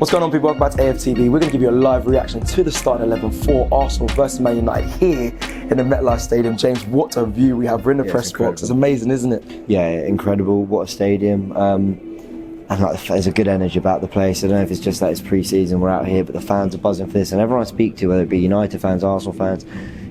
What's going on, people? Welcome back to AFTV. We're going to give you a live reaction to the starting 11 for Arsenal versus Man United here in the MetLife Stadium. James, what a view we have. We're in the press box. It's amazing, isn't it? Yeah, incredible. What a stadium. And there's a good energy about the place. I don't know if it's just that it's pre-season, we're out here, but the fans are buzzing for this. And everyone I speak to, whether it be United fans, Arsenal fans,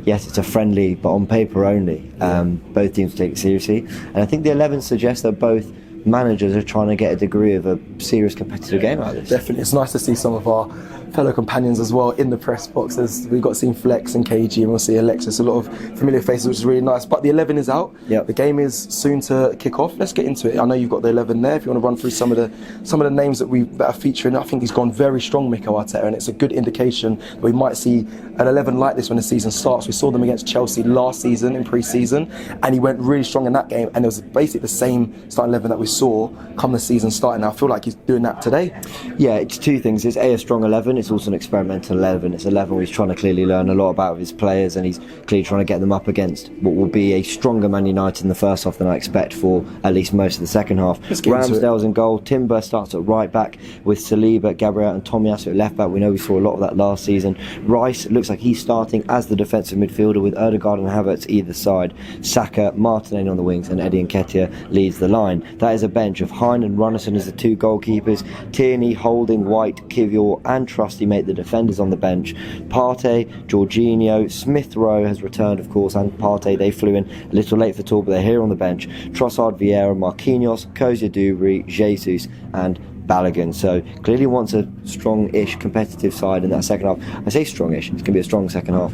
yes, it's a friendly, but on paper only. Both teams take it seriously. And I think the 11 suggests that both managers are trying to get a degree of a serious competitive game out of this. Definitely. It's nice to see some of our fellow companions as well in the press boxes. We've got seen Flex and KG, and we'll see Alexis, a lot of familiar faces, which is really nice. But the 11 is out. Yep. The game is soon to kick off. Let's get into it. I know you've got the 11 there. If you want to run through some of the names that are featuring, I think he's gone very strong, Mikel Arteta, and it's a good indication that we might see an 11 like this when the season starts. We saw them against Chelsea last season in pre-season, and he went really strong in that game, and it was basically the same starting 11 that we saw come the season starting. I feel like he's doing that today. Yeah, it's two things. It's a strong 11. It's also an experimental 11. It's 11 where he's trying to clearly learn a lot about his players, and he's clearly trying to get them up against what will be a stronger Man United in the first half than I expect for at least most of the second half. Ramsdale's in goal. Timber starts at right back with Saliba, Gabriel and Tomiyasu at left back. We know we saw a lot of that last season. Rice looks like he's starting as the defensive midfielder with Ødegaard and Havertz either side. Saka, Martinelli on the wings, and Eddie Nketiah leads the line. That is a bench of Hine and Runnison as the two goalkeepers. Tierney, Holding, White, Kivior and Trusty make the defenders on the bench. Partey, Jorginho, Smith Rowe has returned, of course, and Partey, they flew in a little late for talk, but they're here on the bench. Trossard, Vieira, Marquinhos, Kozia Dubry, Jesus and Balogun. So clearly wants a strong-ish competitive side in that second half. I say strong-ish, it's going to be a strong second half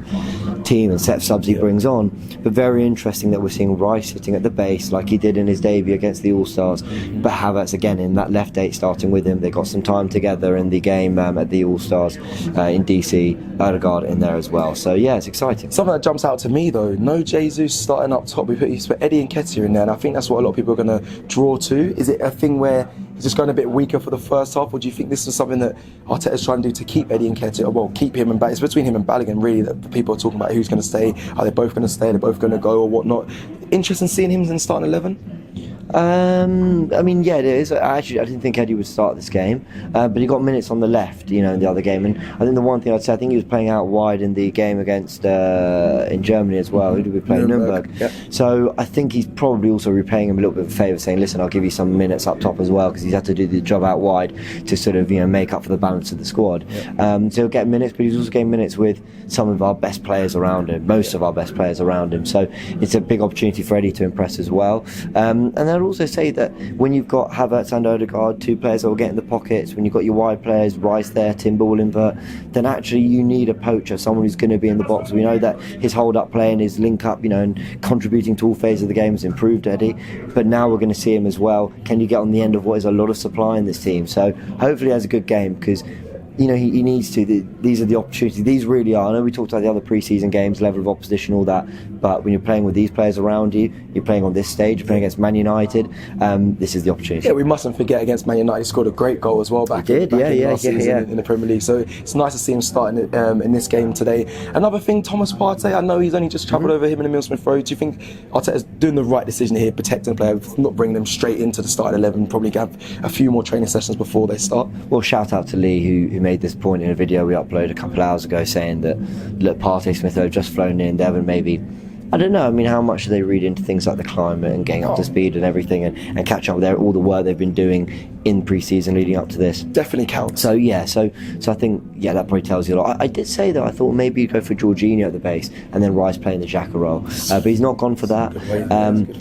team and set of subs he brings on, but very interesting that we're seeing Rice sitting at the base like he did in his debut against the All-Stars, but Havertz again in that left 8 starting with him. They got some time together in the game at the All-Stars in DC, Ødegaard in there as well, so yeah, it's exciting. Something that jumps out to me though, no Jesus starting up top. He's put Eddie Nketiah in there, and I think that's what a lot of people are going to draw to. Is it a thing where he's just going a bit weaker for the first half, or do you think this is something that Arteta's trying to do to keep Eddie Nketiah, well, keep him and it's between him and Balogun really that people are talking about who's going to stay, are they both going to stay, are they both going to go or whatnot? Interesting seeing him in the starting 11? I mean, yeah, it is. I didn't think Eddie would start this game, but he got minutes on the left, in the other game. And I think the one thing I'd say, I think he was playing out wide in the game against in Germany as well. Who did we play? Nuremberg. Yep. So I think he's probably also repaying him a little bit of a favour, saying, listen, I'll give you some minutes up top as well, because he's had to do the job out wide to sort of make up for the balance of the squad. Yep. So he'll get minutes, but he's also getting minutes with some of our best players around him, most of our best players around him. So it's a big opportunity for Eddie to impress as well. And then I'd also say that when you've got Havertz and Ødegaard, two players that will get in the pockets, when you've got your wide players, Rice there, Timber will invert, then actually you need a poacher, someone who's going to be in the box. We know that his hold-up play and his link-up, and contributing to all phases of the game has improved Eddie, but now we're going to see him as well. Can you get on the end of what is a lot of supply in this team? So hopefully he has a good game, because he needs to. These are the opportunities. These really are. I know we talked about the other pre-season games, level of opposition, all that, but when you're playing with these players around you, you're playing on this stage, you're playing against Man United, this is the opportunity. Yeah, we mustn't forget against Man United, he scored a great goal as well back in last season in the Premier League. So it's nice to see him starting in this game today. Another thing, Thomas Partey, I know he's only just travelled over him in the Emile Smith Road. Do you think Arteta's doing the right decision here, protecting the player, not bringing them straight into the starting 11, probably have a few more training sessions before they start? Well, shout out to Lee who made this point in a video we uploaded a couple of hours ago, saying that, look, Partey, Smith have just flown in, they haven't maybe, I don't know, how much do they read into things like the climate and getting up to speed and everything and catch up with all the work they've been doing in pre-season leading up to this? Definitely counts. So yeah, so I think, that probably tells you a lot. I did say that I thought maybe you'd go for Jorginho at the base and then Rice playing the Xhaka role, but he's not gone for that.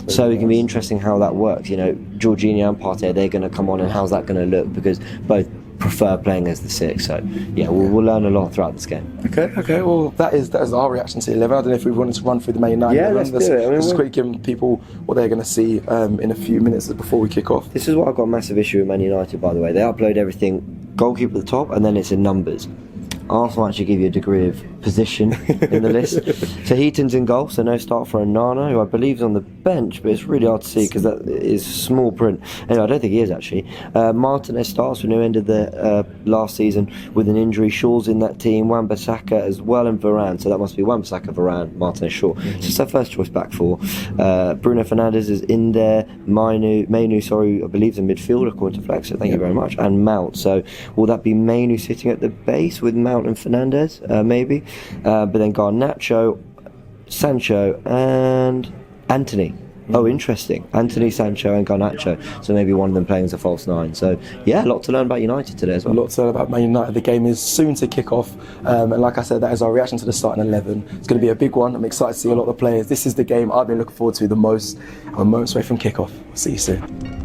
So it can be interesting how that works. Jorginho and Partey, they're going to come on, and how's that going to look, because both prefer playing as the 6, so yeah, we'll learn a lot throughout this game. Okay, well that is our reaction to the 11. I don't know if we wanted to run through the Man United. Yeah, let's do it. Just quickly giving people what they're going to see in a few minutes before we kick off. This is what I've got a massive issue with Man United, by the way. They upload everything, goalkeeper at the top, and then it's in numbers. Arsenal actually give you a degree of position in the list. So Heaton's in goal, so no start for Onana, who I believe is on the bench, but it's really hard to see because that is small print. Anyway, I don't think he is actually. Martinez starts, who ended the last season with an injury. Shaw's in that team, Wan-Bissaka as well, and Varane. So that must be Wan-Bissaka, Varane, Martinez, Shaw. So it's their first choice back four. Bruno Fernandes is in there. Mainu, I believe is in midfield according to Flex. So thank you very much. And Mount. So will that be Mainu sitting at the base with Mount and Fernandes? Maybe. But then Garnacho, Sancho and Anthony. Oh, interesting. Anthony, Sancho and Garnacho. So maybe one of them playing as a false nine. So yeah, a lot to learn about United today as well. A lot to learn about Man United. The game is soon to kick off. And like I said, that is our reaction to the starting 11. It's going to be a big one. I'm excited to see a lot of the players. This is the game I've been looking forward to the most. I'm moments away from kick off. See you soon.